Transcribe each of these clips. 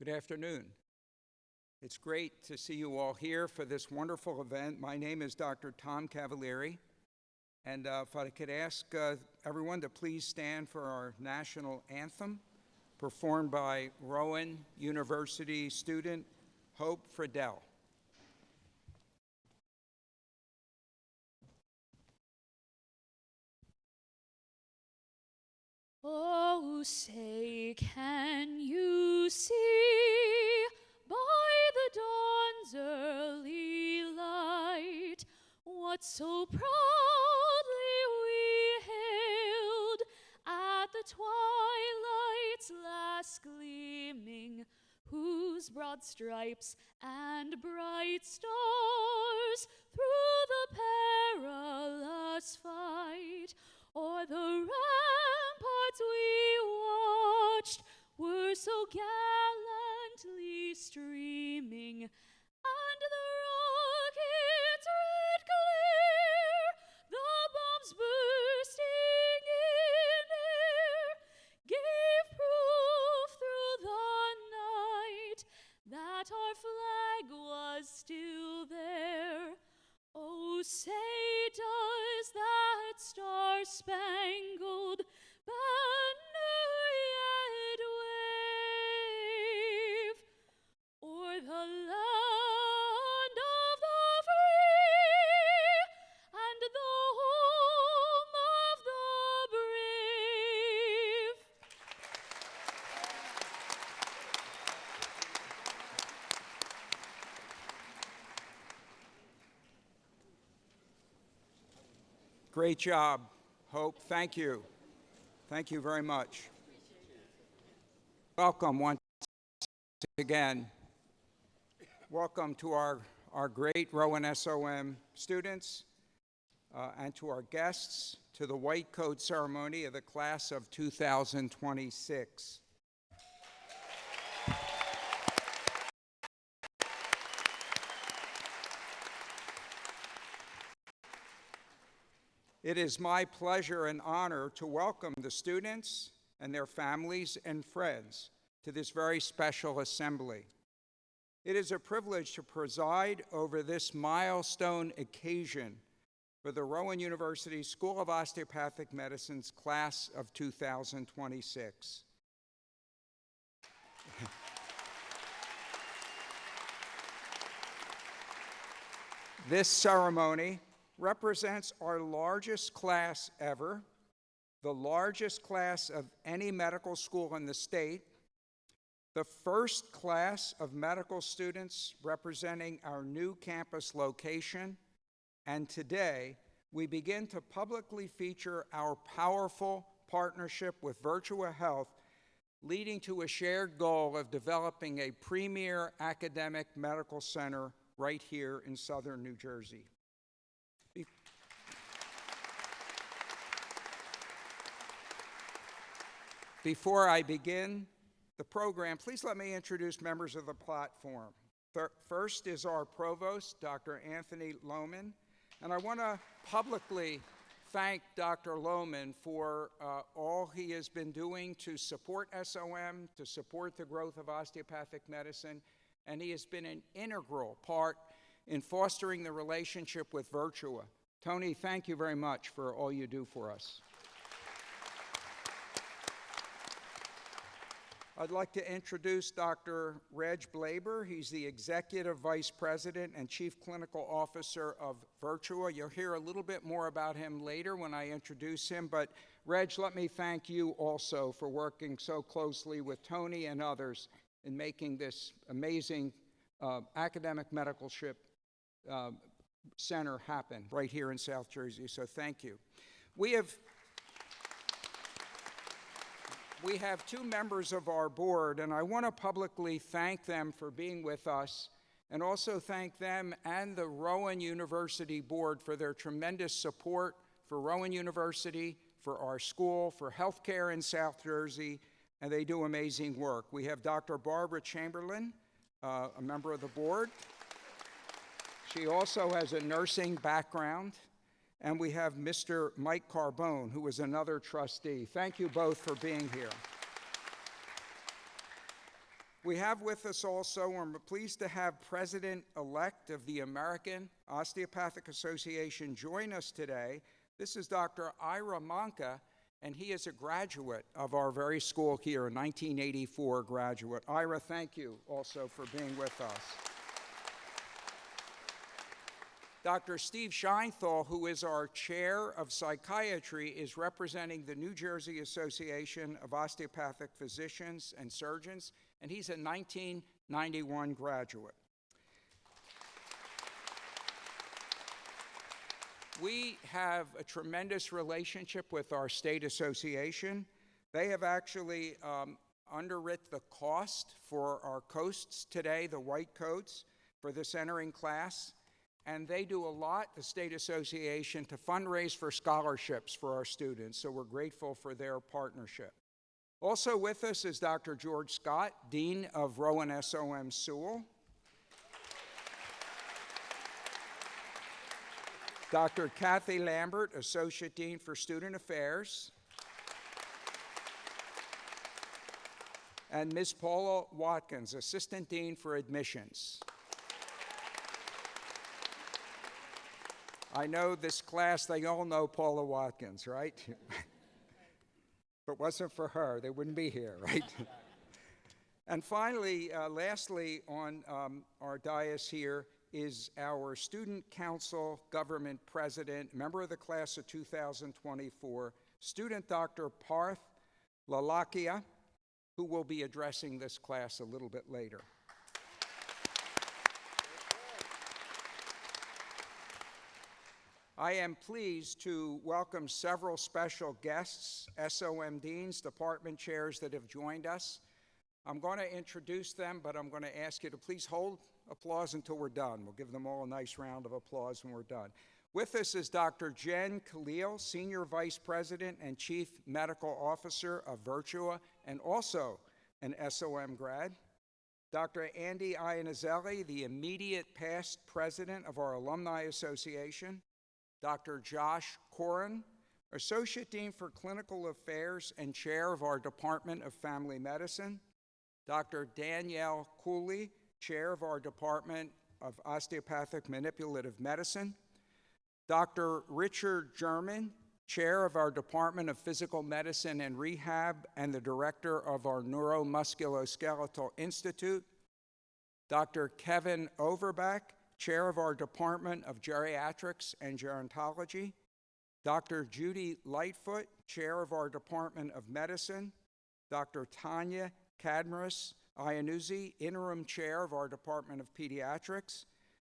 Good afternoon. It's great to see you all here for this wonderful event. My name is Dr. Tom Cavalieri, and if I could ask everyone to please stand for our national anthem, performed by Rowan University student Hope Friedel. Oh, say, can you see by the dawn's early light what so proudly we hailed at the twilight's last gleaming, whose broad stripes and bright stars through the perilous fight o'er the ramparts we watched were so gallantly streaming, and the rocket's red glare, the bombs bursting in air, gave proof through the night that our flag was still there. Oh, say, does that star-spangled banner yet wave o'er the land of the free and the home of the brave? Great job, Hope. Thank you. Thank you very much. Welcome once again. Welcome to our great RowanSOM students and to our guests to the white coat ceremony of the class of 2026. It is my pleasure and honor to welcome the students and their families and friends to this very special assembly. It is a privilege to preside over this milestone occasion for the Rowan University School of Osteopathic Medicine's class of 2026. This ceremony represents our largest class ever, the largest class of any medical school in the state, the first class of medical students representing our new campus location, and today we begin to publicly feature our powerful partnership with Virtua Health, leading to a shared goal of developing a premier academic medical center right here in southern New Jersey. Before I begin the program, please let me introduce members of the platform. First is our Provost, Dr. Anthony Lohman, and I want to publicly thank Dr. Lohman for all he has been doing to support SOM, to support the growth of osteopathic medicine, and he has been an integral part in fostering the relationship with Virtua. Tony, thank you very much for all you do for us. I'd like to introduce Dr. Reg Blaber. He's the Executive Vice President and Chief Clinical Officer of Virtua. You'll hear a little bit more about him later when I introduce him, but Reg, let me thank you also for working so closely with Tony and others in making this amazing academic medicalship center happen right here in South Jersey, so thank you. We have two members of our board, and I want to publicly thank them for being with us, and also thank them and the Rowan University Board for their tremendous support for Rowan University, for our school, for healthcare in South Jersey, and they do amazing work. We have Dr. Barbara Chamberlain, a member of the board. She also has a nursing background. And we have Mr. Mike Carbone, who is another trustee. Thank you both for being here. We have with us also, and we're pleased to have President-elect of the American Osteopathic Association join us today. This is Dr. Ira Manka, and he is a graduate of our very school here, a 1984 graduate. Ira, thank you also for being with us. Dr. Steve Scheinthal, who is our chair of psychiatry, is representing the New Jersey Association of Osteopathic Physicians and Surgeons, and he's a 1991 graduate. We have a tremendous relationship with our state association. They have actually underwritten the cost for our coats today, the white coats, for this entering class. And they do a lot, the State Association, to fundraise for scholarships for our students, so we're grateful for their partnership. Also with us is Dr. George Scott, Dean of RowanSOM Sewell. Dr. Kathy Lambert, Associate Dean for Student Affairs. And Ms. Paula Watkins, Assistant Dean for Admissions. I know this class, they all know Paula Watkins, right? If it wasn't for her, they wouldn't be here, right? And finally, lastly, on our dais here is our Student Council Government President, member of the class of 2024, student Dr. Parth Lalakia, who will be addressing this class a little bit later. I am pleased to welcome several special guests, SOM deans, department chairs that have joined us. I'm going to introduce them, but I'm going to ask you to please hold applause until we're done. We'll give them all a nice round of applause when we're done. With us is Dr. Jen Khalil, Senior Vice President and Chief Medical Officer of Virtua, and also an SOM grad. Dr. Andy Iannizelli, the immediate past president of our Alumni Association. Dr. Josh Corin, Associate Dean for Clinical Affairs and Chair of our Department of Family Medicine. Dr. Danielle Cooley, Chair of our Department of Osteopathic Manipulative Medicine. Dr. Richard German, Chair of our Department of Physical Medicine and Rehab and the Director of our Neuromusculoskeletal Institute. Dr. Kevin Overbeck, Chair of our Department of Geriatrics and Gerontology. Dr. Judy Lightfoot, Chair of our Department of Medicine. Dr. Tanya Kadmaris Iannuzzi, Interim Chair of our Department of Pediatrics.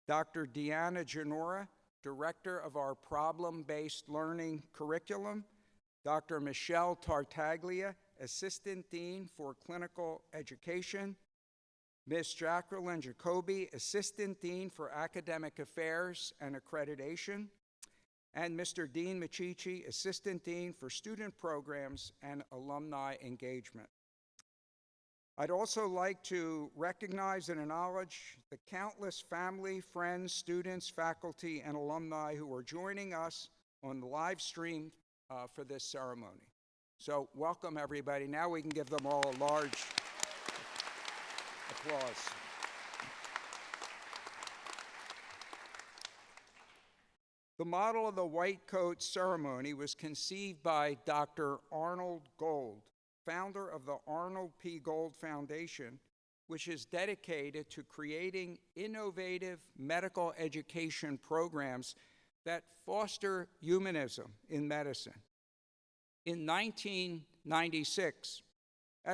Dr. Deanna Janora, Director of our Problem-Based Learning Curriculum. Dr. Michelle Tartaglia, Assistant Dean for Clinical Education. Ms. Jacqueline Jacoby, Assistant Dean for Academic Affairs and Accreditation, and Mr. Dean Machichi, Assistant Dean for Student Programs and Alumni Engagement. I'd also like to recognize and acknowledge the countless family, friends, students, faculty, and alumni who are joining us on the live stream for this ceremony. So welcome, everybody. Now we can give them all a large applause. The model of the white coat ceremony was conceived by Dr. Arnold Gold, founder of the Arnold P. Gold Foundation, which is dedicated to creating innovative medical education programs that foster humanism in medicine. In 1996,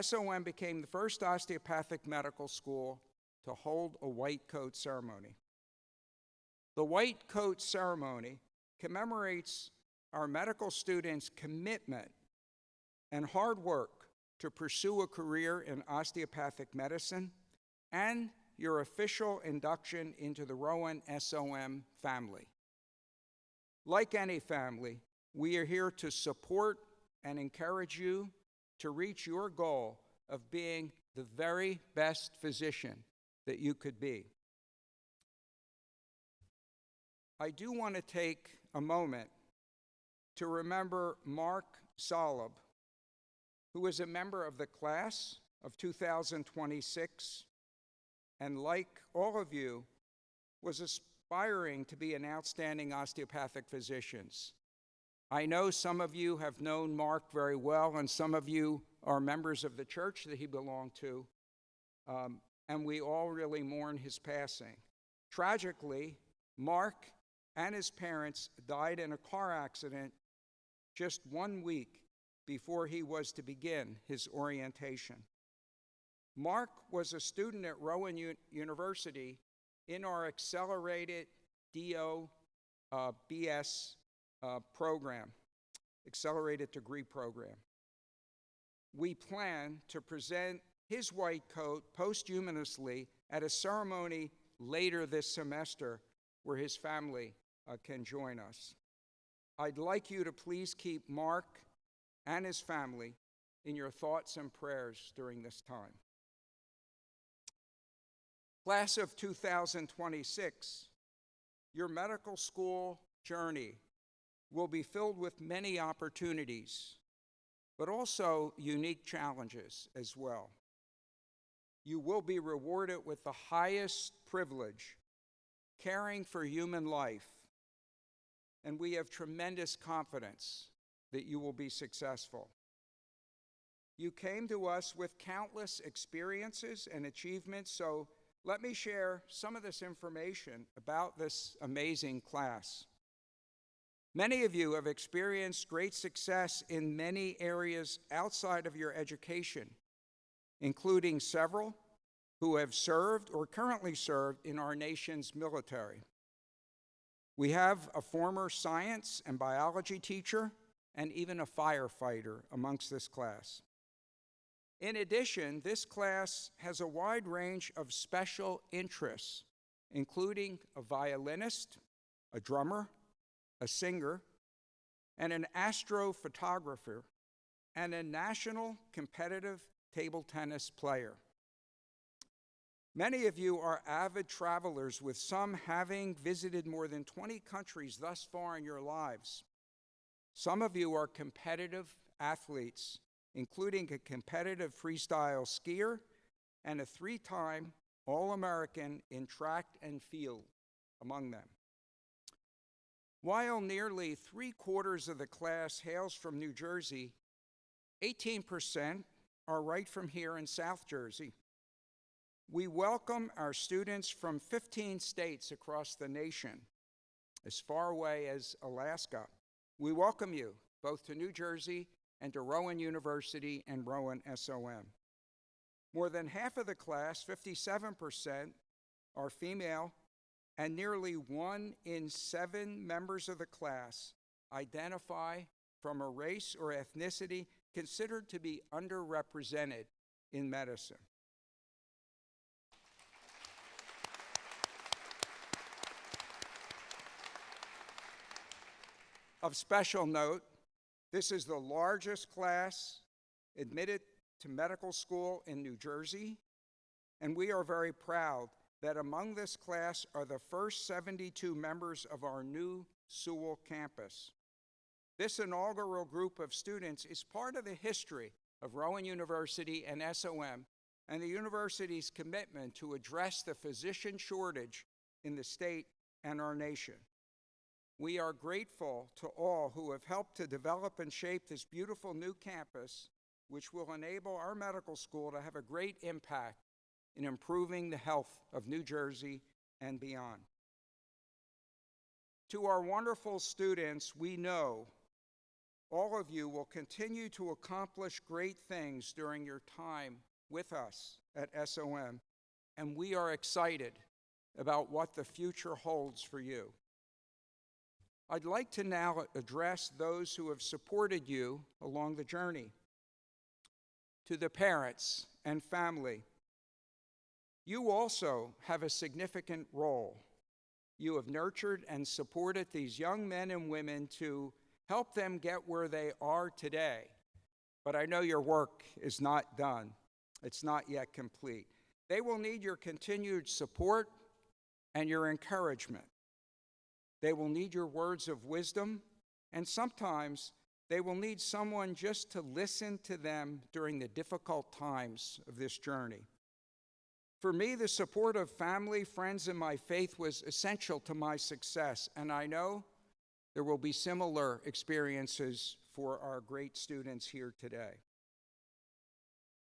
SOM became the first osteopathic medical school to hold a white coat ceremony. The white coat ceremony commemorates our medical students' commitment and hard work to pursue a career in osteopathic medicine and your official induction into the RowanSOM family. Like any family, we are here to support and encourage you to reach your goal of being the very best physician that you could be. I do want to take a moment to remember Mark Solib, who was a member of the class of 2026, and like all of you, was aspiring to be an outstanding osteopathic physician. I know some of you have known Mark very well, and some of you are members of the church that he belonged to, and we all really mourn his passing. Tragically, Mark and his parents died in a car accident just 1 week before he was to begin his orientation. Mark was a student at Rowan University in our accelerated DO BS program, accelerated degree program. We plan to present his white coat posthumously at a ceremony later this semester where his family can join us. I'd like you to please keep Mark and his family in your thoughts and prayers during this time. Class of 2026, your medical school journey will be filled with many opportunities, but also unique challenges as well. You will be rewarded with the highest privilege, caring for human life, and we have tremendous confidence that you will be successful. You came to us with countless experiences and achievements, so let me share some of this information about this amazing class. Many of you have experienced great success in many areas outside of your education, including several who have served or currently serve in our nation's military. We have a former science and biology teacher and even a firefighter amongst this class. In addition, this class has a wide range of special interests, including a violinist, a drummer, a singer, and an astrophotographer, and a national competitive table tennis player. Many of you are avid travelers, with some having visited more than 20 countries thus far in your lives. Some of you are competitive athletes, including a competitive freestyle skier and a 3-time All-American in track and field among them. While nearly 3/4 of the class hails from New Jersey, 18% are right from here in South Jersey. We welcome our students from 15 states across the nation, as far away as Alaska. We welcome you both to New Jersey and to Rowan University and RowanSOM. More than half of the class, 57%, are female, and nearly 1 in 7 members of the class identify from a race or ethnicity considered to be underrepresented in medicine. Of special note, this is the largest class admitted to medical school in New Jersey, and we are very proud that among this class are the first 72 members of our new Sewell campus. This inaugural group of students is part of the history of Rowan University and SOM, and the university's commitment to address the physician shortage in the state and our nation. We are grateful to all who have helped to develop and shape this beautiful new campus which will enable our medical school to have a great impact in improving the health of New Jersey and beyond. To our wonderful students, we know all of you will continue to accomplish great things during your time with us at SOM, and we are excited about what the future holds for you. I'd like to now address those who have supported you along the journey. To the parents and family, you also have a significant role. You have nurtured and supported these young men and women to help them get where they are today. But I know your work is not done. It's not yet complete. They will need your continued support and your encouragement. They will need your words of wisdom, and sometimes they will need someone just to listen to them during the difficult times of this journey. For me, the support of family, friends, and my faith was essential to my success, and I know there will be similar experiences for our great students here today.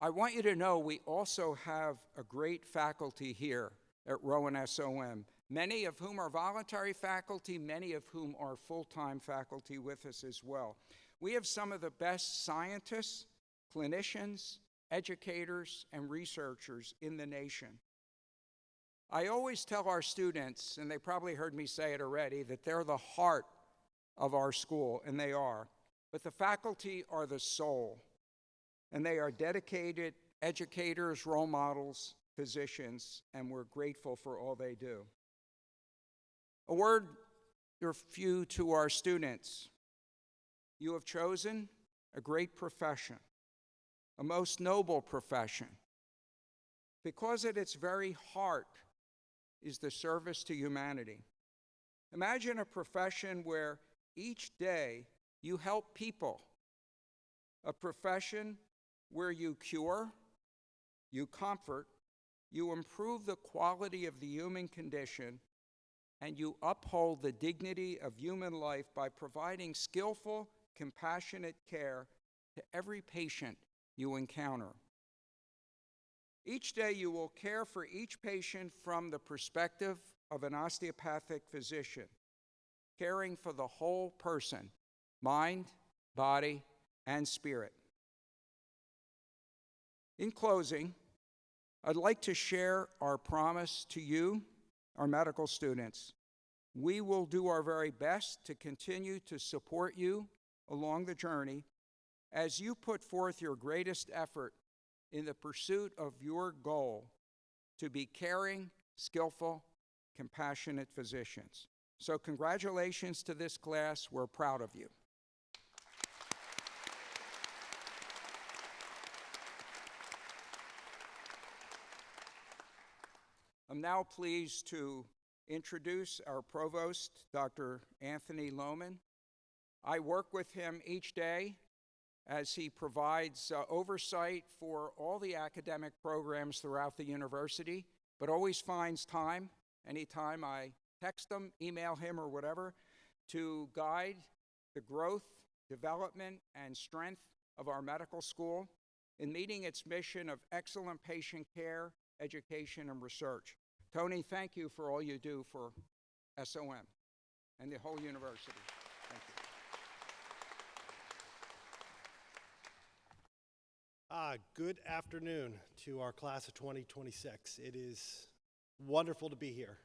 I want you to know we also have a great faculty here at RowanSOM, many of whom are voluntary faculty, many of whom are full-time faculty with us as well. We have some of the best scientists, clinicians, educators, and researchers in the nation. I always tell our students, and they probably heard me say it already, that they're the heart of our school, and they are. But the faculty are the soul, and they are dedicated educators, role models, physicians, and we're grateful for all they do. A word or few to our students. You have chosen a great profession, a most noble profession, because at its very heart is the service to humanity. Imagine a profession where each day you help people, a profession where you cure, you comfort, you improve the quality of the human condition, and you uphold the dignity of human life by providing skillful, compassionate care to every patient you encounter. Each day you will care for each patient from the perspective of an osteopathic physician, caring for the whole person, mind, body, and spirit. In closing, I'd like to share our promise to you, our medical students. We will do our very best to continue to support you along the journey as you put forth your greatest effort in the pursuit of your goal to be caring, skillful, compassionate physicians. So congratulations to this class. We're proud of you. I'm now pleased to introduce our Provost, Dr. Anthony Lohman. I work with him each day as he provides oversight for all the academic programs throughout the university, but always finds time, anytime I text him, email him, or whatever, to guide the growth, development, and strength of our medical school in meeting its mission of excellent patient care, education, and research. Tony, thank you for all you do for SOM and the whole university. Thank you. Good afternoon to our class of 2026. It is wonderful to be here,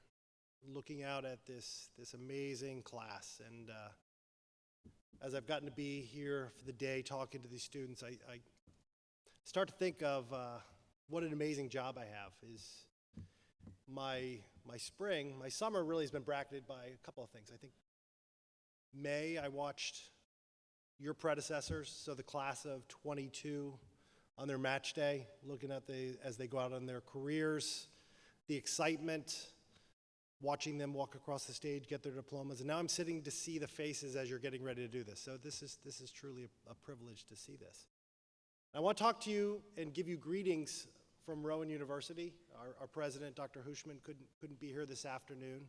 looking out at this amazing class. And as I've gotten to be here for the day talking to these students, I start to think of what an amazing job I have. My summer really has been bracketed by a couple of things. I think May, I watched your predecessors, so the class of 22 on their match day, looking at as they go out on their careers, the excitement, watching them walk across the stage, get their diplomas, and now I'm sitting to see the faces as you're getting ready to do this. So this is truly a privilege to see this. I want to talk to you and give you greetings from Rowan University. Our president, Dr. Hushman, couldn't be here this afternoon,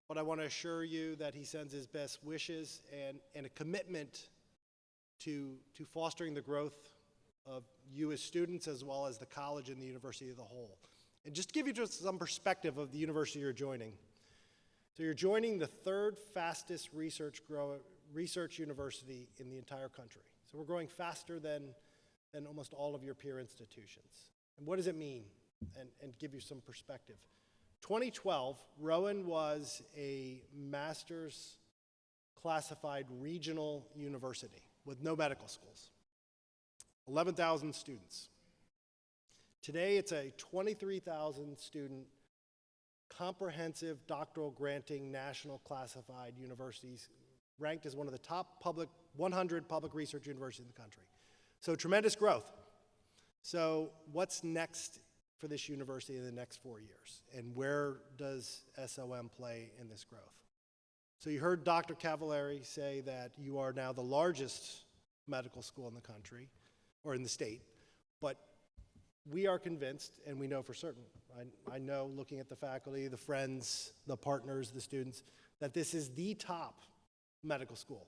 but I want to assure you that he sends his best wishes and a commitment to fostering the growth of you as students as well as the college and the university as a whole. And just to give you just some perspective of the university you're joining. So you're joining the third fastest research university in the entire country. So we're growing faster than almost all of your peer institutions. And what does it mean? And give you some perspective. 2012, Rowan was a master's classified regional university with no medical schools. 11,000 students. Today, it's a 23,000 student comprehensive doctoral granting national classified universities, ranked as one of the top 100 public research universities in the country. So tremendous growth. So what's next for this university in the next 4 years? And where does SOM play in this growth? So you heard Dr. Cavalieri say that you are now the largest medical school in the country, or in the state, but we are convinced, and we know for certain, I know looking at the faculty, the friends, the partners, the students, that this is the top medical school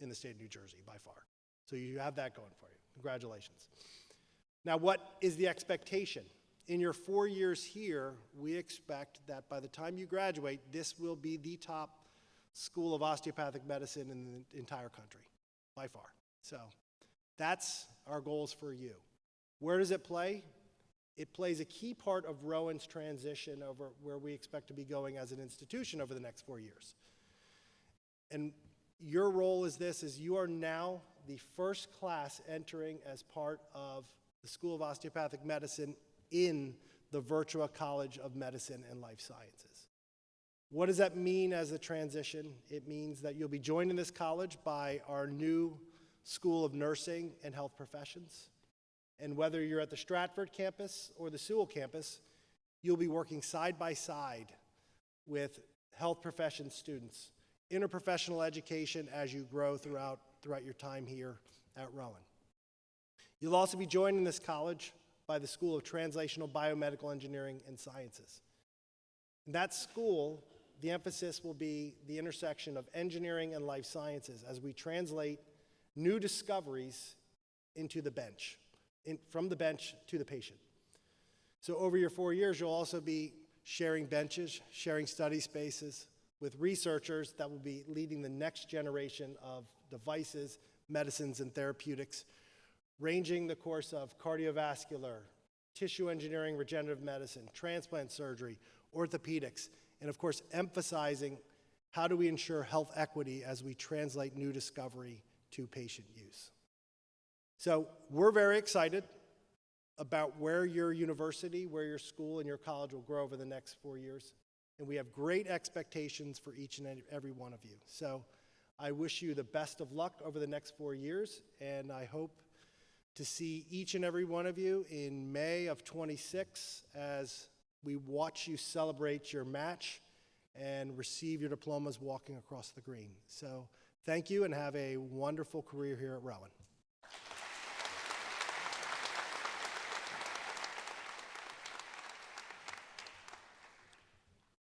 in the state of New Jersey by far. So you have that going for you. Congratulations. Now, what is the expectation? In your 4 years here, we expect that by the time you graduate, this will be the top school of osteopathic medicine in the entire country, by far. So that's our goals for you. Where does it play? It plays a key part of Rowan's transition over where we expect to be going as an institution over the next 4 years. And your role is this, is you are now the first class entering as part of the School of Osteopathic Medicine in the Virtua College of Medicine and Life Sciences. What does that mean as a transition? It means that you'll be joined in this college by our new School of Nursing and Health Professions. And whether you're at the Stratford campus or the Sewell campus, you'll be working side by side with health profession students, interprofessional education as you grow throughout your time here at Rowan. You'll also be joined in this college by the School of Translational Biomedical Engineering and Sciences. In that school, the emphasis will be the intersection of engineering and life sciences as we translate new discoveries into the bench, from the bench to the patient. So over your 4 years, you'll also be sharing benches, sharing study spaces with researchers that will be leading the next generation of devices, medicines, and therapeutics, ranging the course of cardiovascular, tissue engineering, regenerative medicine, transplant surgery, orthopedics, and of course, emphasizing how do we ensure health equity as we translate new discovery to patient use. So we're very excited about where your university, where your school, and your college will grow over the next 4 years. And we have great expectations for each and every one of you. So I wish you the best of luck over the next 4 years, and I hope to see each and every one of you in May of '26 as we watch you celebrate your match and receive your diplomas walking across the green. So thank you and have a wonderful career here at Rowan.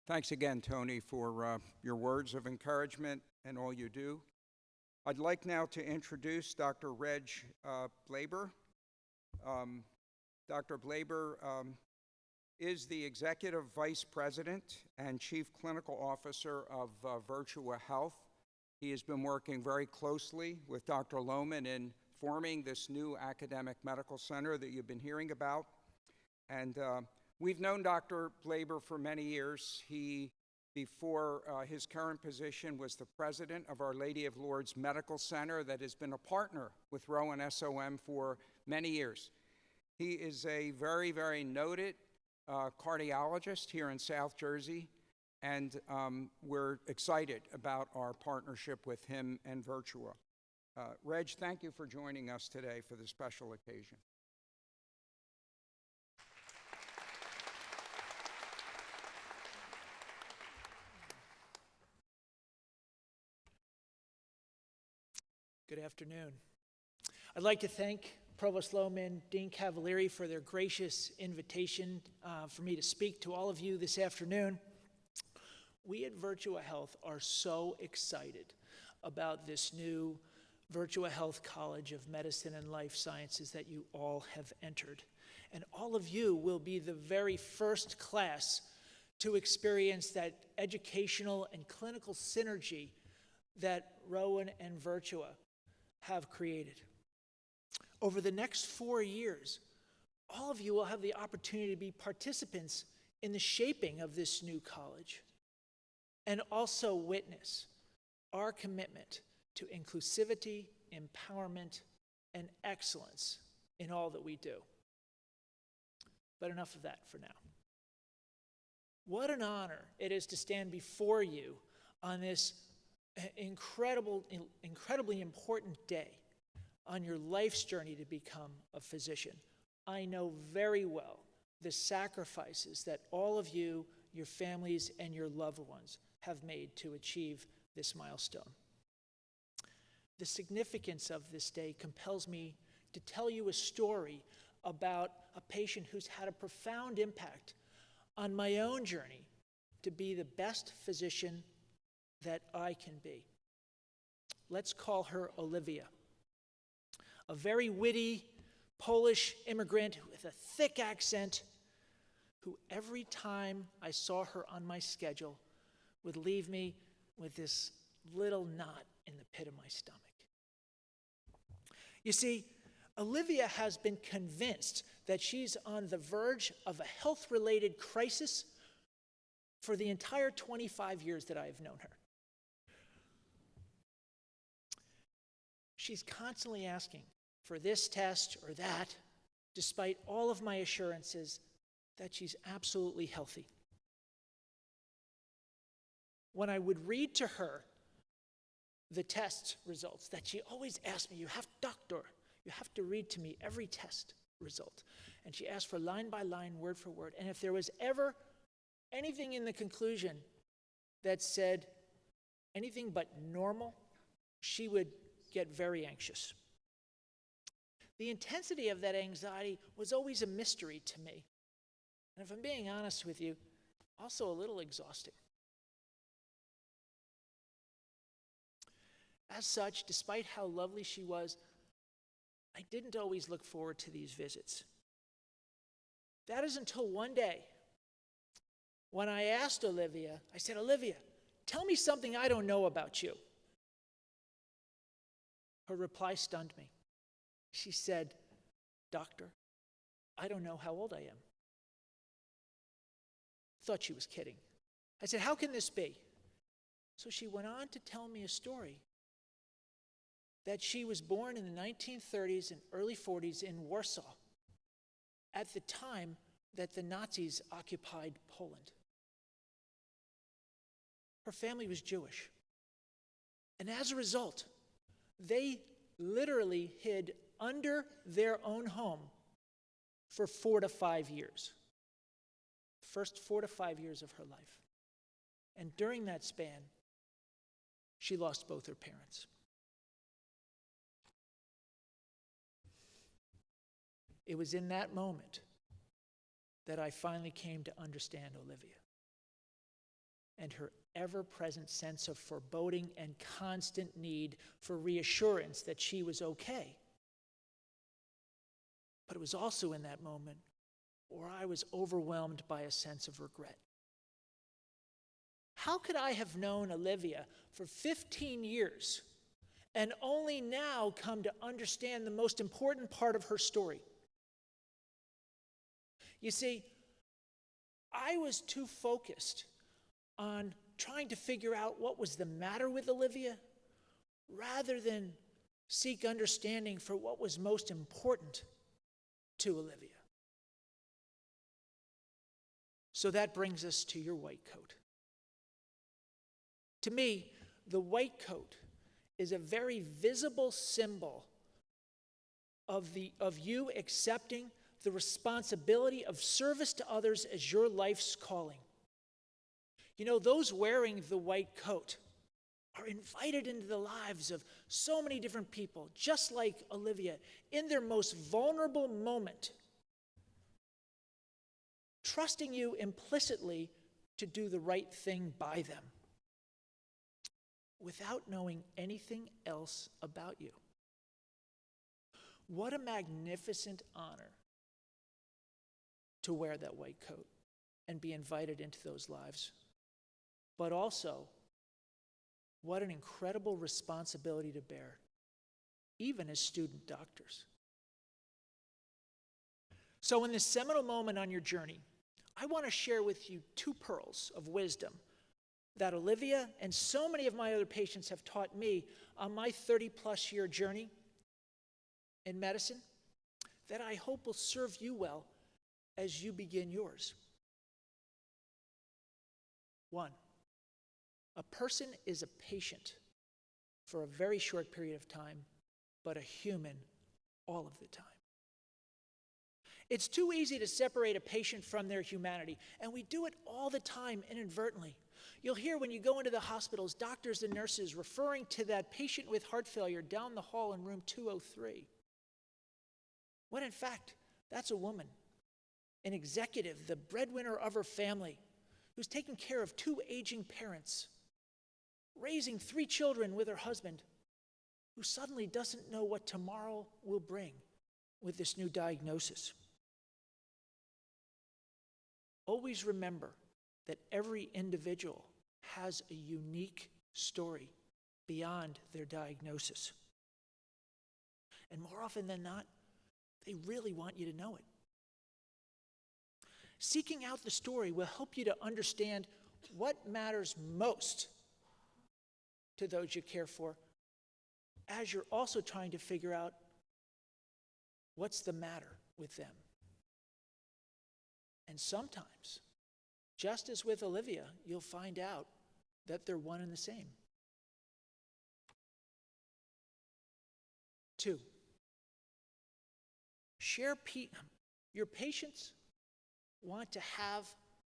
Thanks again, Tony, for your words of encouragement and all you do. I'd like now to introduce Dr. Reg Blaber. Dr. Blaber is the Executive Vice President and Chief Clinical Officer of Virtua Health. He has been working very closely with Dr. Lohman in forming this new academic medical center that you've been hearing about. And we've known Dr. Blaber for many years. He, before his current position, was the president of Our Lady of Lourdes Medical Center that has been a partner with RowanSOM for many years. He is a very, very noted cardiologist here in South Jersey, and we're excited about our partnership with him and Virtua. Reg, thank you for joining us today for this special occasion. Good afternoon. I'd like to thank Provost Lohman, Dean Cavalieri for their gracious invitation for me to speak to all of you this afternoon. We at Virtua Health are so excited about this new Rowan-Virtua Health College of Medicine and Life Sciences that you all have entered. And all of you will be the very first class to experience that educational and clinical synergy that Rowan and Virtua have created. Over the next 4 years, all of you will have the opportunity to be participants in the shaping of this new college and also witness our commitment to inclusivity, empowerment, and excellence in all that we do. But enough of that for now. What an honor it is to stand before you on this incredibly important day on your life's journey to become a physician. I know very well the sacrifices that all of you, your families, and your loved ones have made to achieve this milestone. The significance of this day compels me to tell you a story about a patient who's had a profound impact on my own journey to be the best physician that I can be. Let's call her Olivia, a very witty Polish immigrant with a thick accent who every time I saw her on my schedule would leave me with this little knot in the pit of my stomach. You see, Olivia has been convinced that she's on the verge of a health-related crisis for the entire 25 years that I've known her. She's constantly asking for this test or that, despite all of my assurances that she's absolutely healthy. When I would read to her the test results that she always asked me, doctor, you have to read to me every test result. And she asked for line by line, word for word. And if there was ever anything in the conclusion that said anything but normal, she would get very anxious. The intensity of that anxiety was always a mystery to me. And if I'm being honest with you, also a little exhausting. As such, despite how lovely she was, I didn't always look forward to these visits. That is until one day when I asked Olivia, I said, Olivia, tell me something I don't know about you. Her reply stunned me. She said, Doctor, I don't know how old I am. Thought she was kidding. I said, how can this be? So she went on to tell me a story that she was born in the 1930s and early 40s in Warsaw at the time that the Nazis occupied Poland. Her family was Jewish. And as a result, they literally hid under their own home for 4 to 5 years. First 4 to 5 years of her life. And during that span, she lost both her parents. It was in that moment that I finally came to understand Olivia and her ever-present sense of foreboding and constant need for reassurance that she was okay. But it was also in that moment where I was overwhelmed by a sense of regret. How could I have known Olivia for 15 years and only now come to understand the most important part of her story? You see, I was too focused on trying to figure out what was the matter with Olivia rather than seek understanding for what was most important to Olivia. So that brings us to your white coat. To me, the white coat is a very visible symbol of you accepting the responsibility of service to others as your life's calling. You know, those wearing the white coat are invited into the lives of so many different people, just like Olivia, in their most vulnerable moment, trusting you implicitly to do the right thing by them without knowing anything else about you. What a magnificent honor to wear that white coat and be invited into those lives. But also, what an incredible responsibility to bear, even as student doctors. So in this seminal moment on your journey, I want to share with you two pearls of wisdom that Olivia and so many of my other patients have taught me on my 30-plus year journey in medicine that I hope will serve you well as you begin yours. 1, a person is a patient for a very short period of time, but a human all of the time. It's too easy to separate a patient from their humanity, and we do it all the time inadvertently. You'll hear when you go into the hospitals, doctors and nurses referring to that patient with heart failure down the hall in room 203. When in fact, that's a woman, an executive, the breadwinner of her family, who's taking care of 2 aging parents, raising 3 children with her husband, who suddenly doesn't know what tomorrow will bring with this new diagnosis. Always remember that every individual has a unique story beyond their diagnosis. And more often than not, they really want you to know it. Seeking out the story will help you to understand what matters most to those you care for, as you're also trying to figure out what's the matter with them. And sometimes, just as with Olivia, you'll find out that they're one and the same. 2, your patients want to have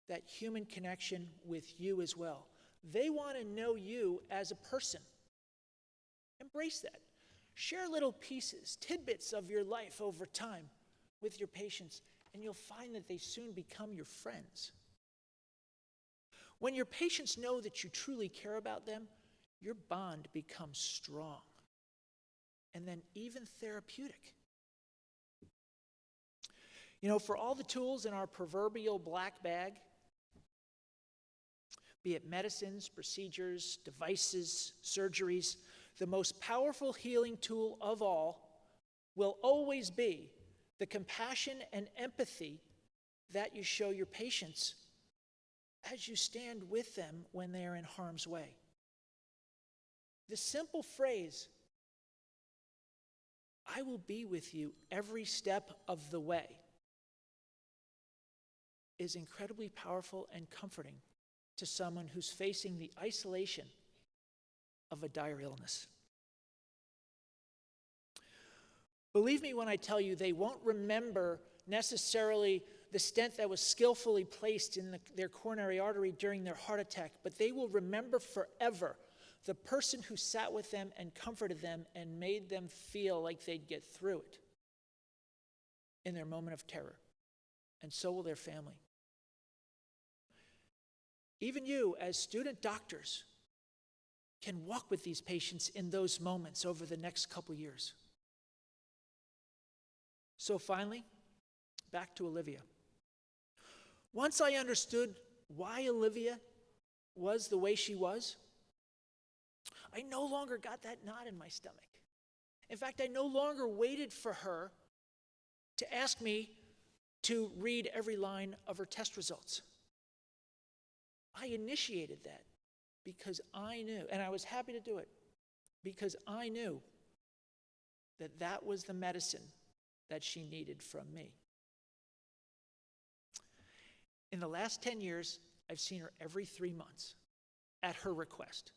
that human connection with you as well. They want to know you as a person. Embrace that. Share little pieces, tidbits of your life over time with your patients, and you'll find that they soon become your friends. When your patients know that you truly care about them, your bond becomes strong and then even therapeutic. You know, for all the tools in our proverbial black bag, be it medicines, procedures, devices, surgeries, the most powerful healing tool of all will always be the compassion and empathy that you show your patients as you stand with them when they are in harm's way. The simple phrase, "I will be with you every step of the way," is incredibly powerful and comforting to someone who's facing the isolation of a dire illness. Believe me when I tell you, they won't remember necessarily the stent that was skillfully placed in their coronary artery during their heart attack, but they will remember forever the person who sat with them and comforted them and made them feel like they'd get through it in their moment of terror. And so will their family. Even you, as student doctors, can walk with these patients in those moments over the next couple years. So finally, back to Olivia. Once I understood why Olivia was the way she was, I no longer got that knot in my stomach. In fact, I no longer waited for her to ask me to read every line of her test results. I initiated that because I knew, and I was happy to do it, because I knew that that was the medicine that she needed from me. In the last 10 years, I've seen her every 3 months at her request.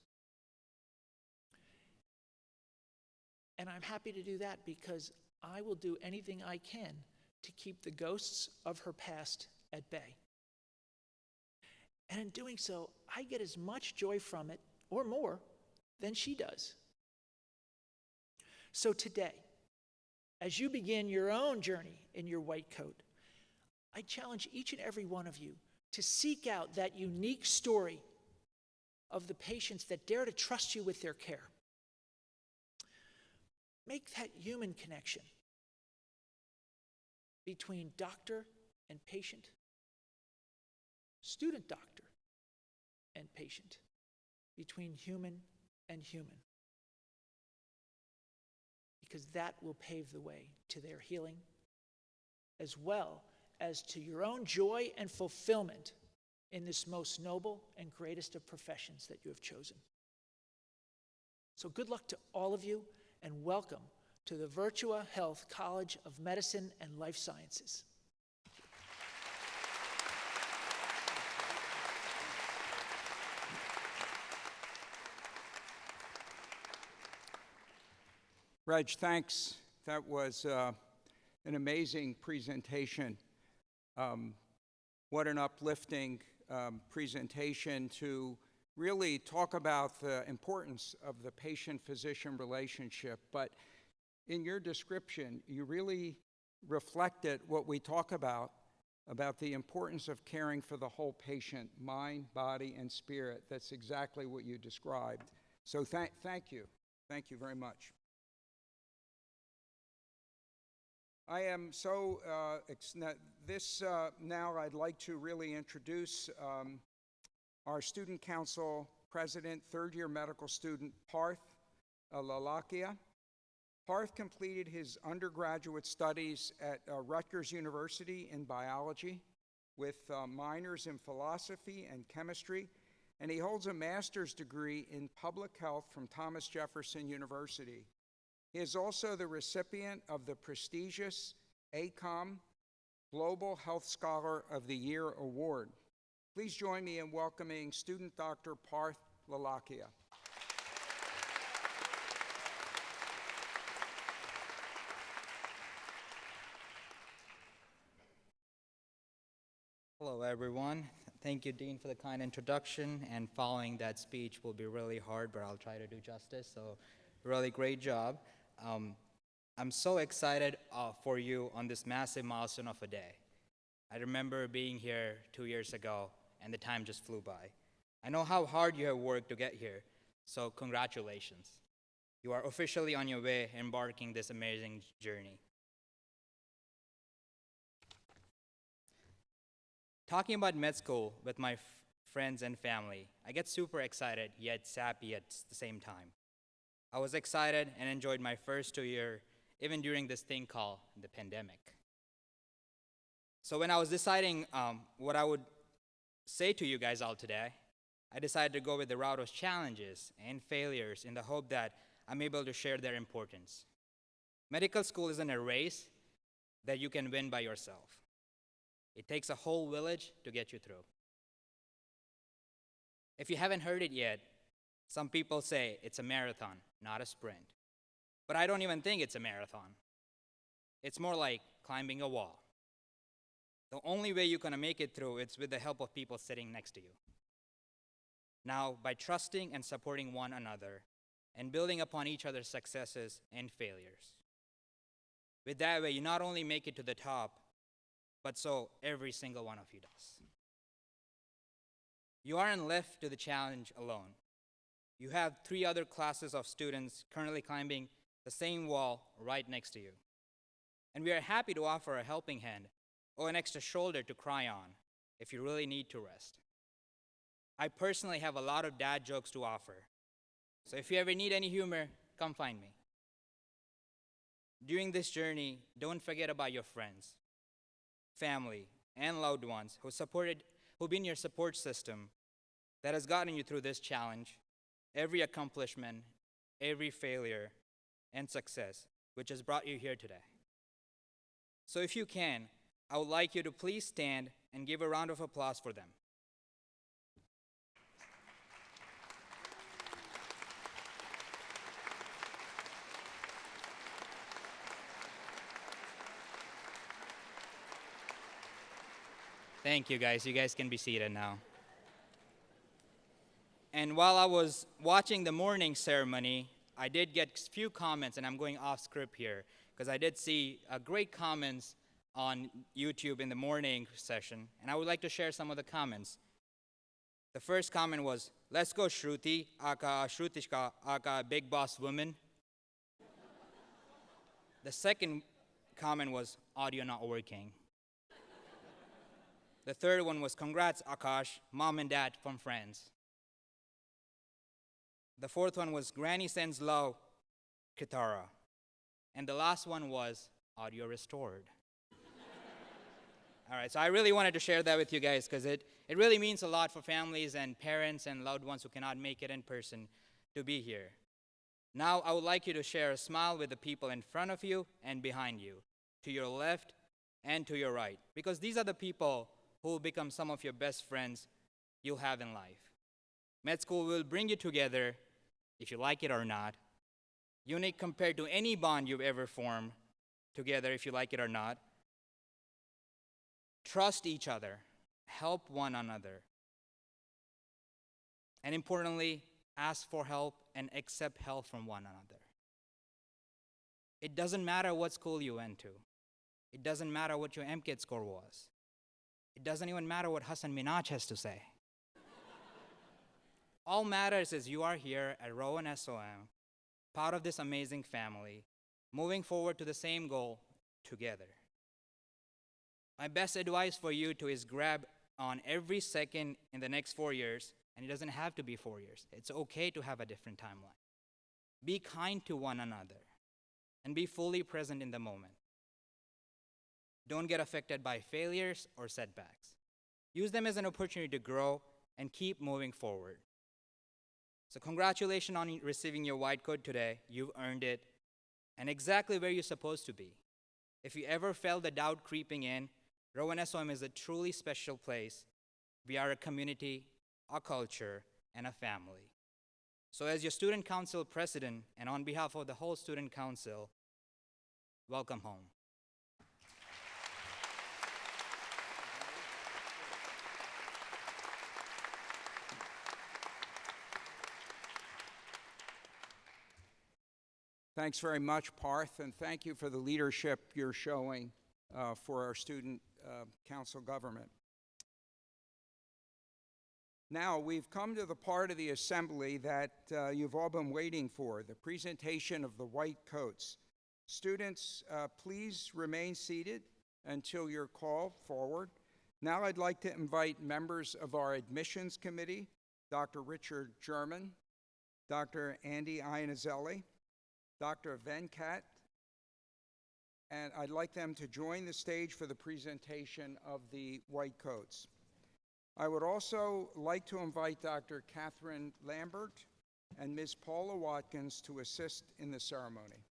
And I'm happy to do that because I will do anything I can to keep the ghosts of her past at bay. And in doing so, I get as much joy from it, or more, than she does. So today, as you begin your own journey in your white coat, I challenge each and every one of you to seek out that unique story of the patients that dare to trust you with their care. Make that human connection between doctor and patient, student doctor and patient, between human and human. Because that will pave the way to their healing, as well as to your own joy and fulfillment in this most noble and greatest of professions that you have chosen. So good luck to all of you, and welcome to the Virtua Health College of Medicine and Life Sciences. Reg, thanks. That was an amazing presentation. What an uplifting presentation to really talk about the importance of the patient-physician relationship. But in your description, you really reflected what we talk about the importance of caring for the whole patient, mind, body, and spirit. That's exactly what you described. So thank you. Thank you very much. I am so, now I'd like to really introduce our Student Council President, third-year medical student, Parth Lalakia. Parth completed his undergraduate studies at Rutgers University in biology with minors in philosophy and chemistry, and he holds a master's degree in public health from Thomas Jefferson University. He is also the recipient of the prestigious ACOM Global Health Scholar of the Year Award. Please join me in welcoming student Dr. Parth Lalakia. Hello, everyone. Thank you, Dean, for the kind introduction, and following that speech will be really hard, but I'll try to do justice, so really great job. I'm so excited for you on this massive milestone of a day. I remember being here 2 years ago, and the time just flew by. I know how hard you have worked to get here, so congratulations. You are officially on your way, embarking this amazing journey. Talking about med school with my friends and family, I get super excited, yet sappy at the same time. I was excited and enjoyed my first 2 years, even during this thing called the pandemic. So when I was deciding what I would say to you guys all today, I decided to go with the route of challenges and failures in the hope that I'm able to share their importance. Medical school isn't a race that you can win by yourself. It takes a whole village to get you through. If you haven't heard it yet, some people say it's a marathon, not a sprint. But I don't even think it's a marathon. It's more like climbing a wall. The only way you're gonna make it through is with the help of people sitting next to you. Now, by trusting and supporting one another and building upon each other's successes and failures. With that way, you not only make it to the top, but so every single one of you does. You aren't left to the challenge alone. You have 3 other classes of students currently climbing the same wall right next to you. And we are happy to offer a helping hand or an extra shoulder to cry on if you really need to rest. I personally have a lot of dad jokes to offer. So if you ever need any humor, come find me. During this journey, don't forget about your friends, family, and loved ones who've been your support system that has gotten you through this challenge, every accomplishment, every failure, and success, which has brought you here today. So if you can, I would like you to please stand and give a round of applause for them. Thank you, guys. You guys can be seated now. And while I was watching the morning ceremony, I did get a few comments, and I'm going off script here, because I did see great comments on YouTube in the morning session, and I would like to share some of the comments. The first comment was, "Let's go Shruti, aka Shrutishka, aka Big Boss Woman." The second comment was audio not working. The third one was congrats, Akash, mom and dad from friends. The fourth one was granny sends love, Kitara. And the last one was audio restored. All right, so I really wanted to share that with you guys because it really means a lot for families and parents and loved ones who cannot make it in person to be here. Now, I would like you to share a smile with the people in front of you and behind you, to your left and to your right, because these are the people who will become some of your best friends you'll have in life. Med school will bring you together, if you like it or not, unique compared to any bond you've ever formed together, if you like it or not. Trust each other, help one another, and importantly, ask for help and accept help from one another. It doesn't matter what school you went to. It doesn't matter what your MCAT score was. It doesn't even matter what Hassan Minaj has to say. All matters is you are here at RowanSOM, part of this amazing family, moving forward to the same goal together. My best advice for you is grab on every second in the next 4 years, and it doesn't have to be 4 years. It's okay to have a different timeline. Be kind to one another and be fully present in the moment. Don't get affected by failures or setbacks. Use them as an opportunity to grow and keep moving forward. So congratulations on receiving your white coat today. You've earned it and exactly where you're supposed to be. If you ever felt the doubt creeping in, RowanSOM is a truly special place. We are a community, a culture, and a family. So as your student council president and on behalf of the whole student council, welcome home. Thanks very much, Parth, and thank you for the leadership you're showing for our student council government. Now, we've come to the part of the assembly that you've all been waiting for, the presentation of the white coats. Students, please remain seated until you're called forward. Now I'd like to invite members of our admissions committee, Dr. Richard German, Dr. Andy Iannizelli, Dr. Venkat, and I'd like them to join the stage for the presentation of the white coats. I would also like to invite Dr. Catherine Lambert and Ms. Paula Watkins to assist in the ceremony.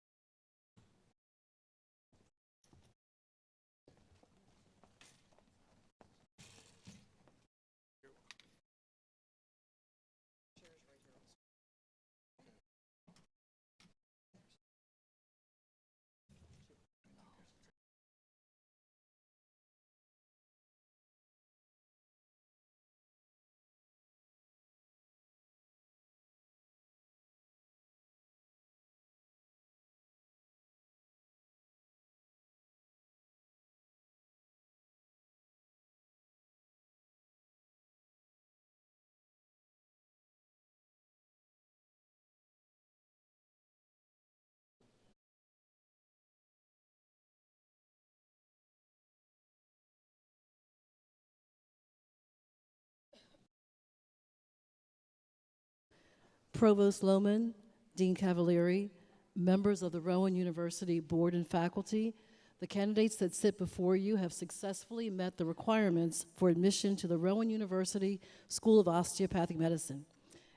Provost Lohman, Dean Cavalieri, members of the Rowan University Board and faculty, the candidates that sit before you have successfully met the requirements for admission to the Rowan University School of Osteopathic Medicine.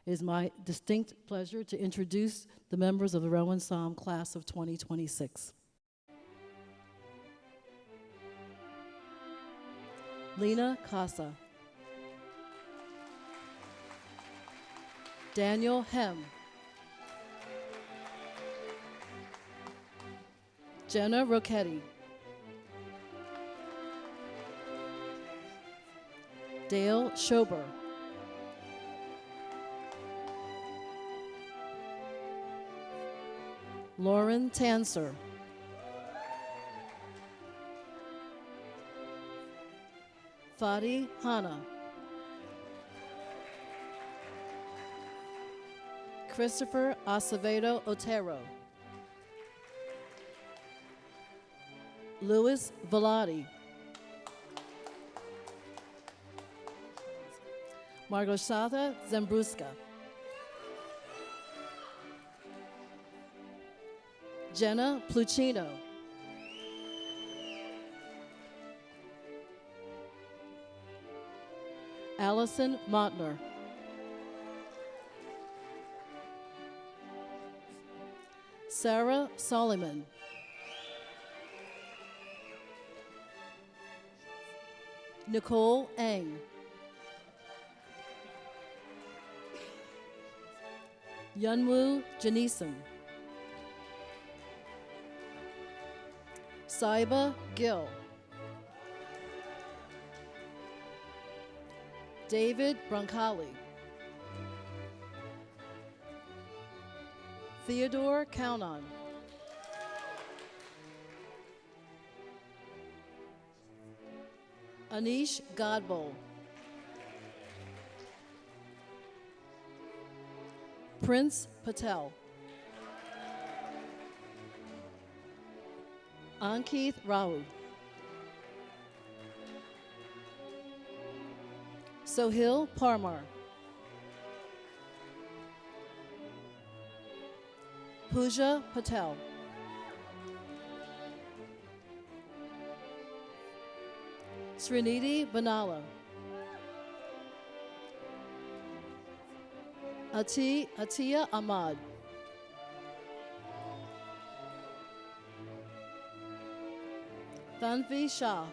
It is my distinct pleasure to introduce the members of the RowanSOM class of 2026. Lena Casa. Daniel Hem. Jenna Rocchetti. Dale Schober. Lauren Tanser. Fadi Hanna. Christopher Acevedo Otero. Louis Velati. Margosata Zembruska. Jenna Pluchino. Allison Montner. Sarah Solomon. Nicole Eng. Yunwoo Janisim. Saiba Gill. David Broncali. Theodore Kaunon. Anish Godboll. Prince Patel. Ankith Rao. Sohil Parmar. Pooja Patel. Srinidhi Banala. Atiya Ahmad. Tanvi Shah.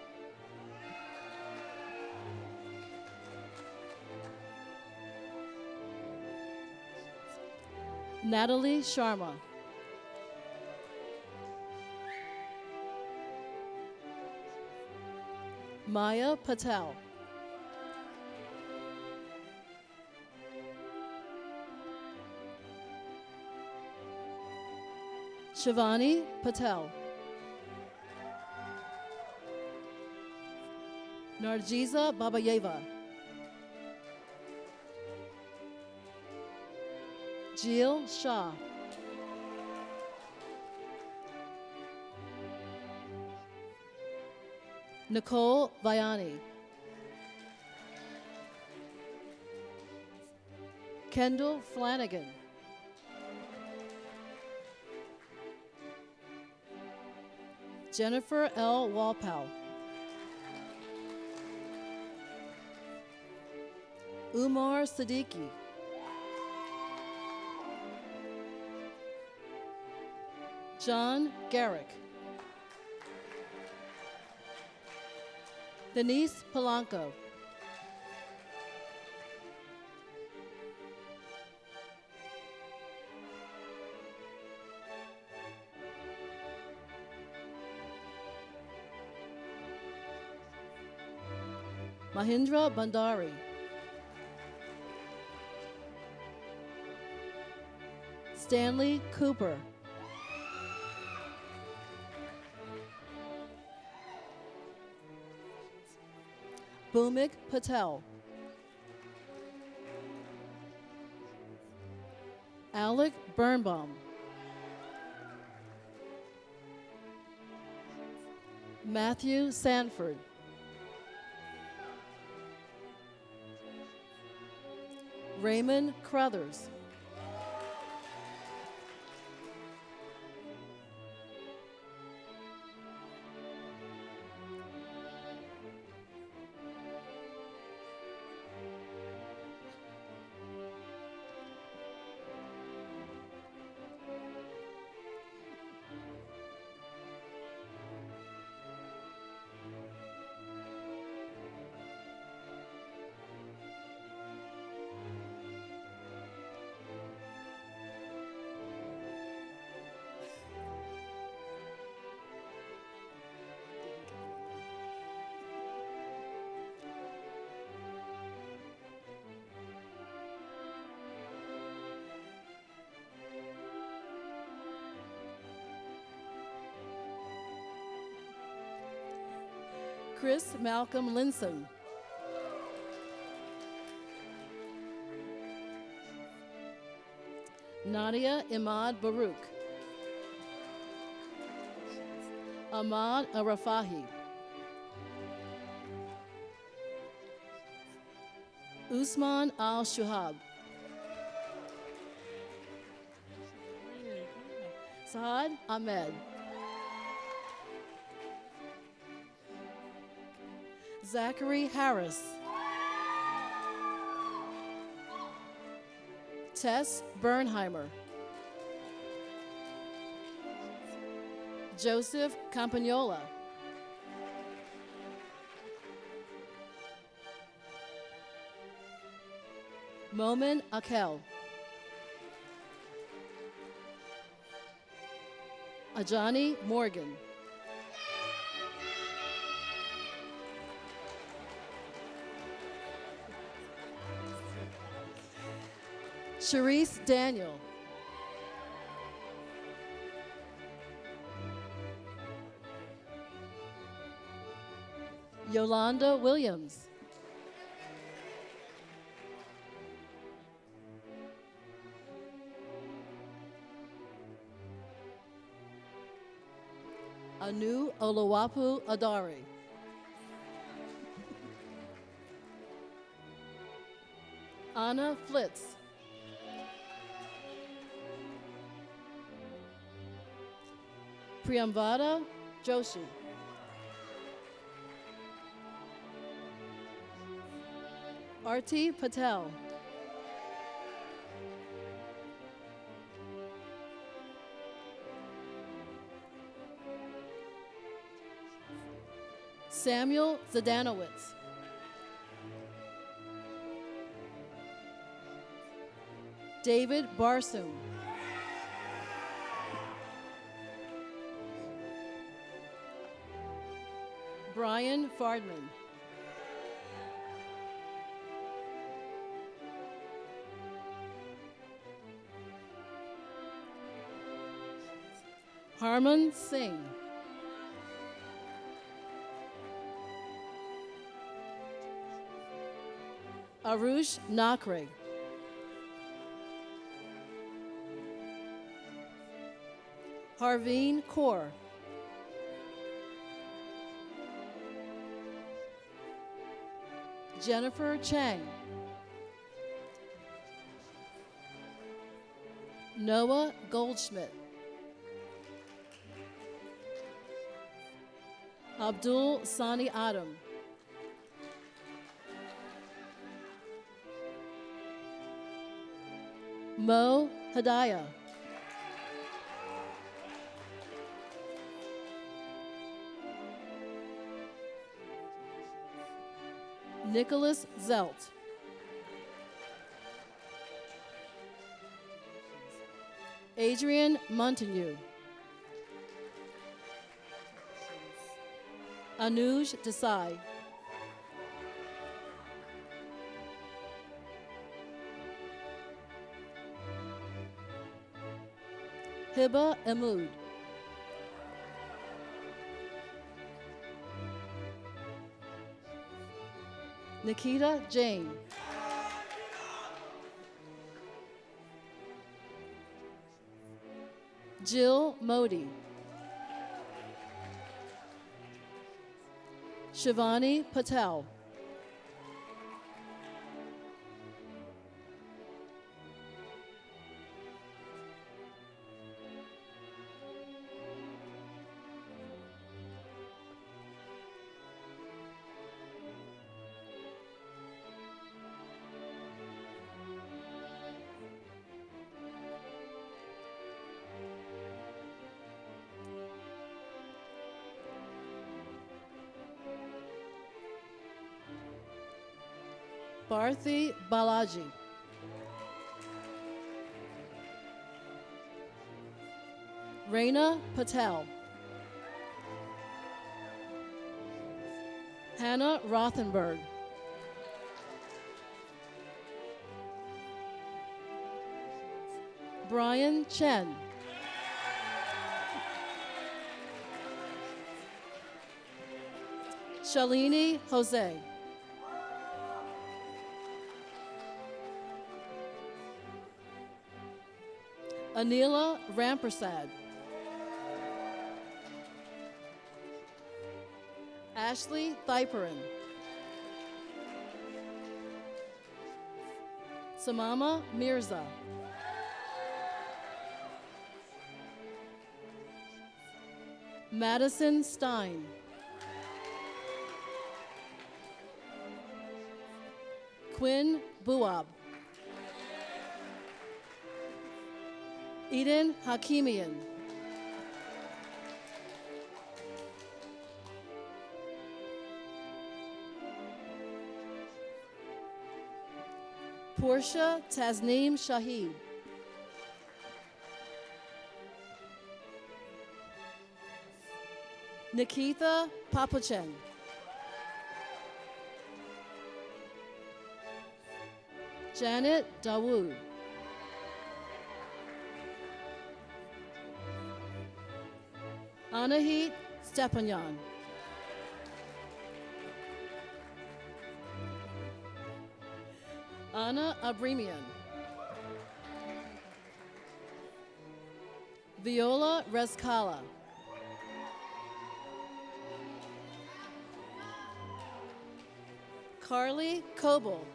Natalie Sharma. Maya Patel. Shivani Patel. Narjiza Babayeva. Jill Shah. Nicole Viani. Kendall Flanagan. Jennifer L. Walpow. Umar Siddiqui. John Garrick. Denise Polanco. Mahindra Bandari. Stanley Cooper. Bhumik Patel. Alec Birnbaum. Matthew Sanford. Raymond Crothers. Chris Malcolm Linson. Nadia Imad Baruch. Ahmad Arafahi, Usman Al-Shuhab, Saad Ahmed, Zachary Harris, Tess Bernheimer, Joseph Campagnola, Momin Akel, Ajani Morgan, Sharice Daniel, Yolanda Williams, Anu Oluwapu Adari, Anna Flitz, Priyamvada Joshi, Arti Patel, Samuel Zadanowitz, David Barsoom, Brian Fardman, Harman Singh, Arush Nakre, Harveen Kaur, Jennifer Chang, Noah Goldschmidt, Abdul Sani Adam, Mo Hadaya, Nicholas Zelt, Adrian Montague, Anuj Desai, Hiba Emud, Nikita Jain, Jill Modi, Shivani Patel, Bharti Balaji, Reina Patel, Hannah Rothenberg, Brian Chen, Shalini Jose, Anila Rampersad, Ashley Thiperin. Samama Mirza. Madison Stein. Quinn Buab. Eden Hakimian. Portia Tasneem Shahid. Nikita Papachen. Janet Dawood. Anahit Stepanyan. Anna Abrimian. Viola Rezkala. Carly Coble.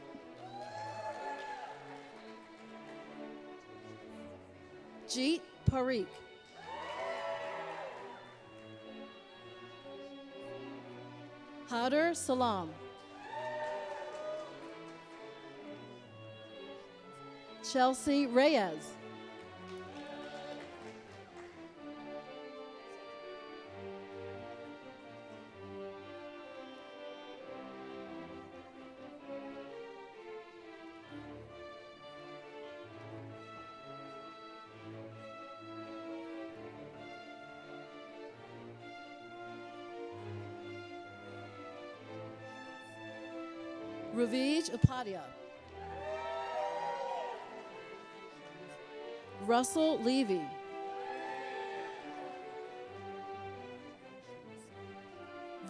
Jeet Parikh. Hadar Salam. Chelsea Reyes. Ravij Upadhyay. Russell Levy.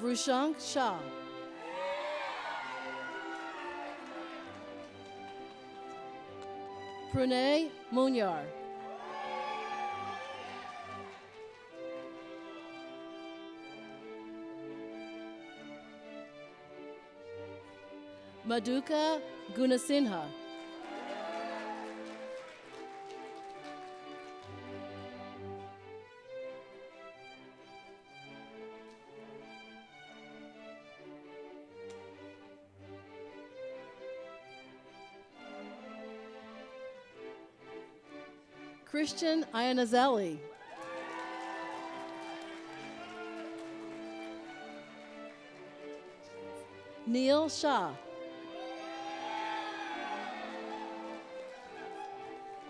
Vrushank Shah. Pranay Munyar. Maduka Gunasinha. Christian Ianazelli. Neil Shah.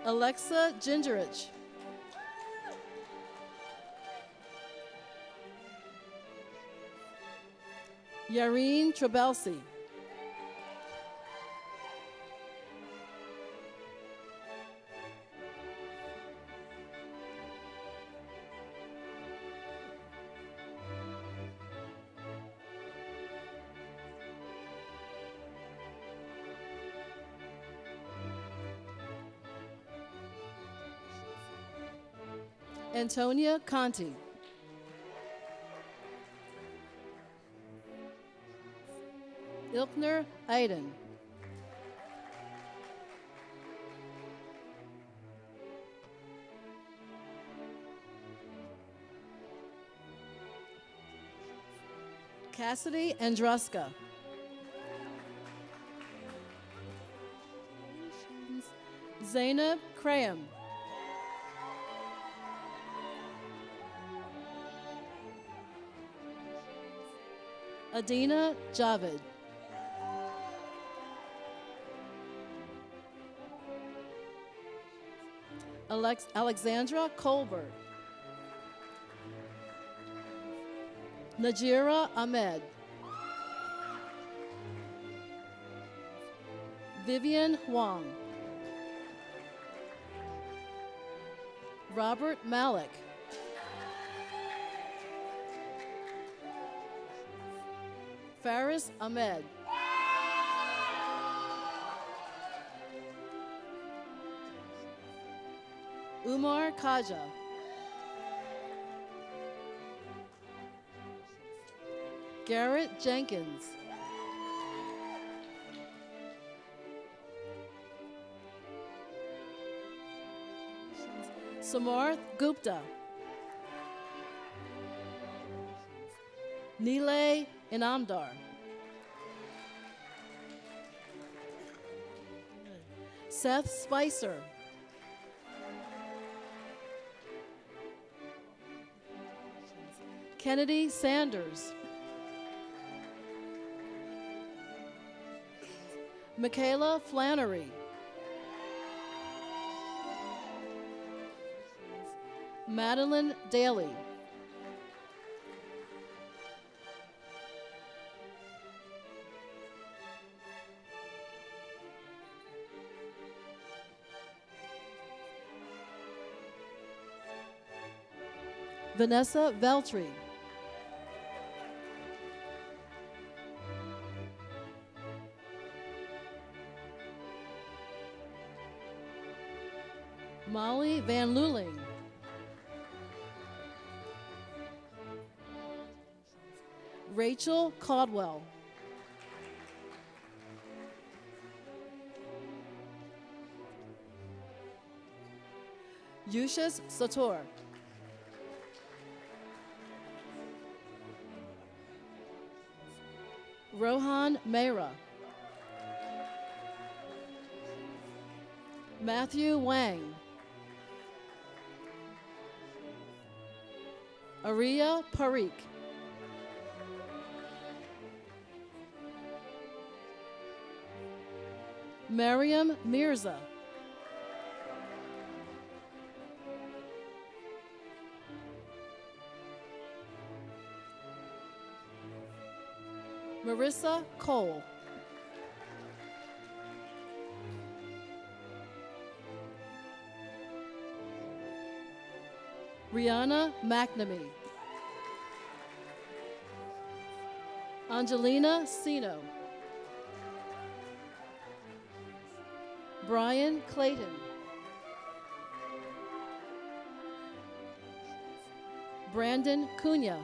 Alexa Gingerich. Yareen Trabelsi. Antonia Conti. Ilkner Aiden. Cassidy Andruska. Zainab Krayam. Adina Javed. Alexandra Colbert. Najira Ahmed. Vivian Huang. Robert Malik. Faris Ahmed. Umar Kaja. Garrett Jenkins. Samarth Gupta. Nilay Inamdar. Seth Spicer. Kennedy Sanders. Michaela Flannery. Madeline Daly. Vanessa Veltri. Molly Van Luling. Rachel Caldwell. Yushas Sator. Rohan Mehra. Matthew Wang. Ariya Parikh. Mariam Mirza. Marissa Cole. Rihanna McNamee. Angelina Sino. Brian Clayton. Brandon Cunha.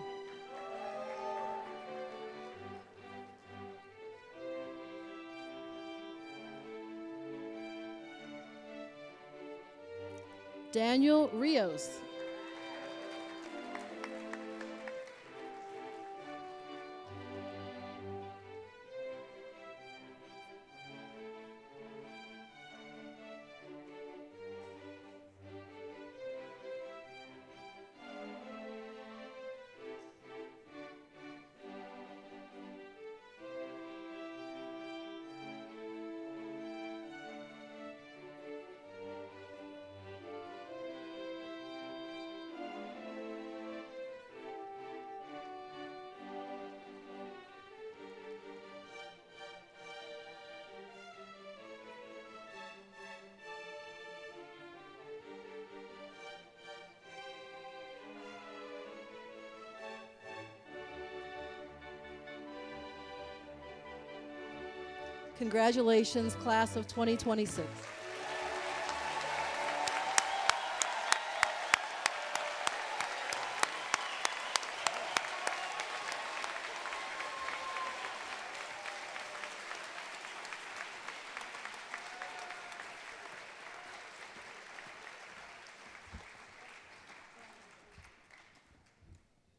Daniel Rios. Congratulations, class of 2026.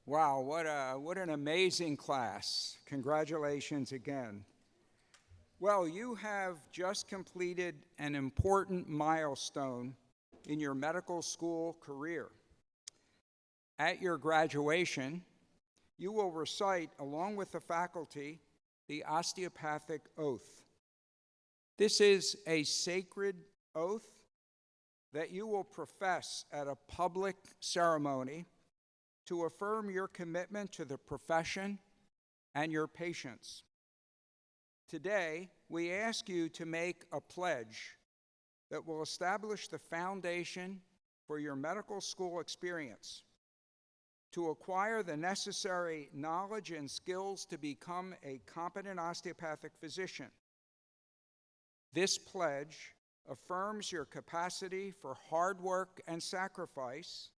Wow, what an amazing class. Congratulations again. Well, you have just completed an important milestone in your medical school career. At your graduation, you will recite, along with the faculty, the osteopathic oath. This is a sacred oath that you will profess at a public ceremony to affirm your commitment to the profession and your patients. Today, we ask you to make a pledge that will establish the foundation for your medical school experience, to acquire the necessary knowledge and skills to become a competent osteopathic physician. This pledge affirms your capacity for hard work and sacrifice,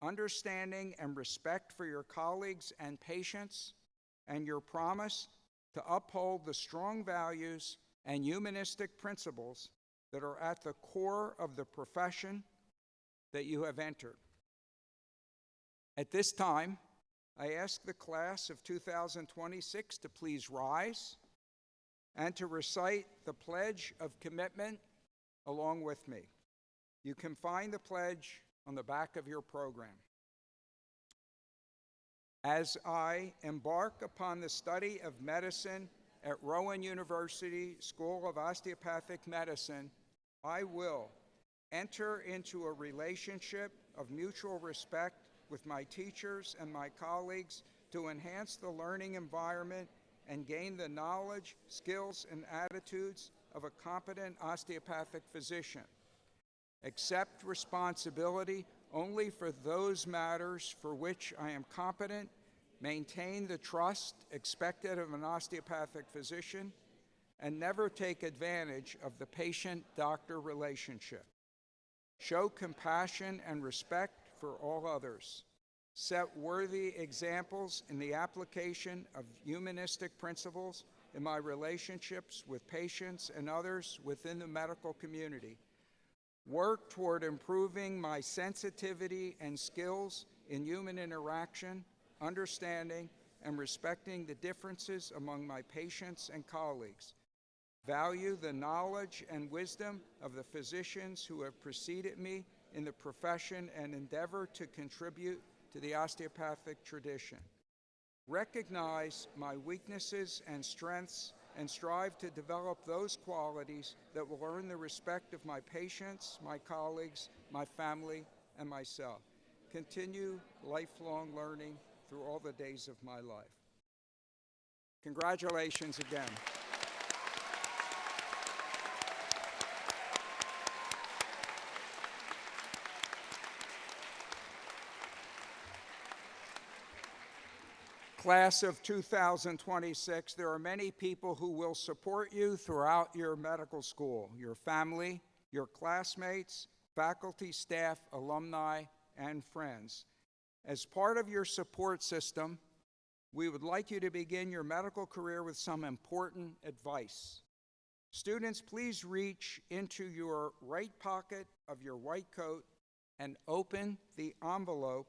understanding and respect for your colleagues and patients, and your promise to uphold the strong values and humanistic principles that are at the core of the profession that you have entered. At this time, I ask the class of 2026 to please rise and to recite the Pledge of Commitment along with me. You can find the pledge on the back of your program. As I embark upon the study of medicine at Rowan University School of Osteopathic Medicine, I will enter into a relationship of mutual respect with my teachers and my colleagues to enhance the learning environment and gain the knowledge, skills, and attitudes of a competent osteopathic physician. Accept responsibility only for those matters for which I am competent, maintain the trust expected of an osteopathic physician, and never take advantage of the patient-doctor relationship. Show compassion and respect for all others. Set worthy examples in the application of humanistic principles in my relationships with patients and others within the medical community. Work toward improving my sensitivity and skills in human interaction, understanding, and respecting the differences among my patients and colleagues. Value the knowledge and wisdom of the physicians who have preceded me in the profession and endeavor to contribute to the osteopathic tradition. Recognize my weaknesses and strengths and strive to develop those qualities that will earn the respect of my patients, my colleagues, my family, and myself. Continue lifelong learning through all the days of my life. Congratulations again. Class of 2026, there are many people who will support you throughout your medical school, your family, your classmates, faculty, staff, alumni, and friends. As part of your support system, we would like you to begin your medical career with some important advice. Students, please reach into your right pocket of your white coat and open the envelope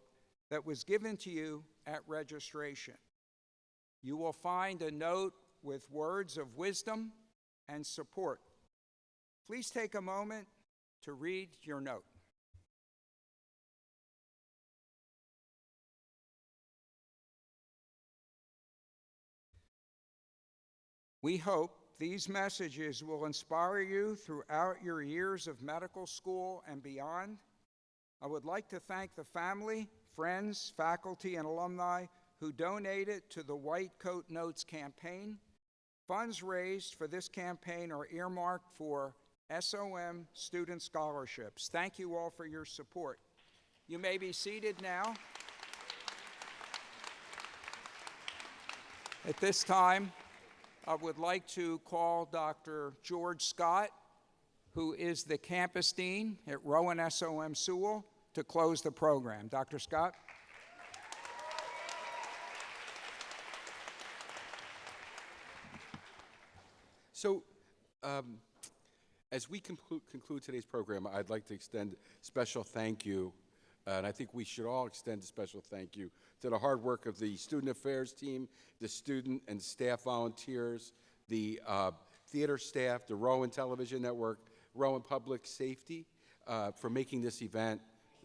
that was given to you at registration. You will find a note with words of wisdom and support. Please take a moment to read your note. We hope these messages will inspire you throughout your years of medical school and beyond. I would like to thank the family, friends, faculty, and alumni who donated to the White Coat Notes campaign. Funds raised for this campaign are earmarked for SOM student scholarships. Thank you all for your support. You may be seated now. At this time, I would like to call Dr. George Scott, who is the campus dean at RowanSOM Sewell, to close the program. Dr. Scott? So, as we conclude today's program, I'd like to extend special thank you, and I think we should all extend a special thank you to the hard work of the student affairs team, the student and staff volunteers, the theater staff, the Rowan Television Network, Rowan Public Safety, for making this event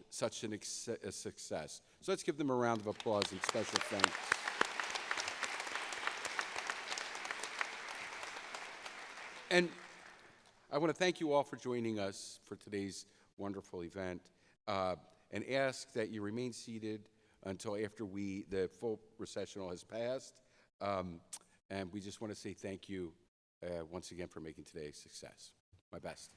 such a success. So let's give them a round of applause and special thanks. And I want to thank you all for joining us for today's wonderful event, and ask that you remain seated until after the full recessional has passed. And we just want to say thank you once again for making today a success. My best.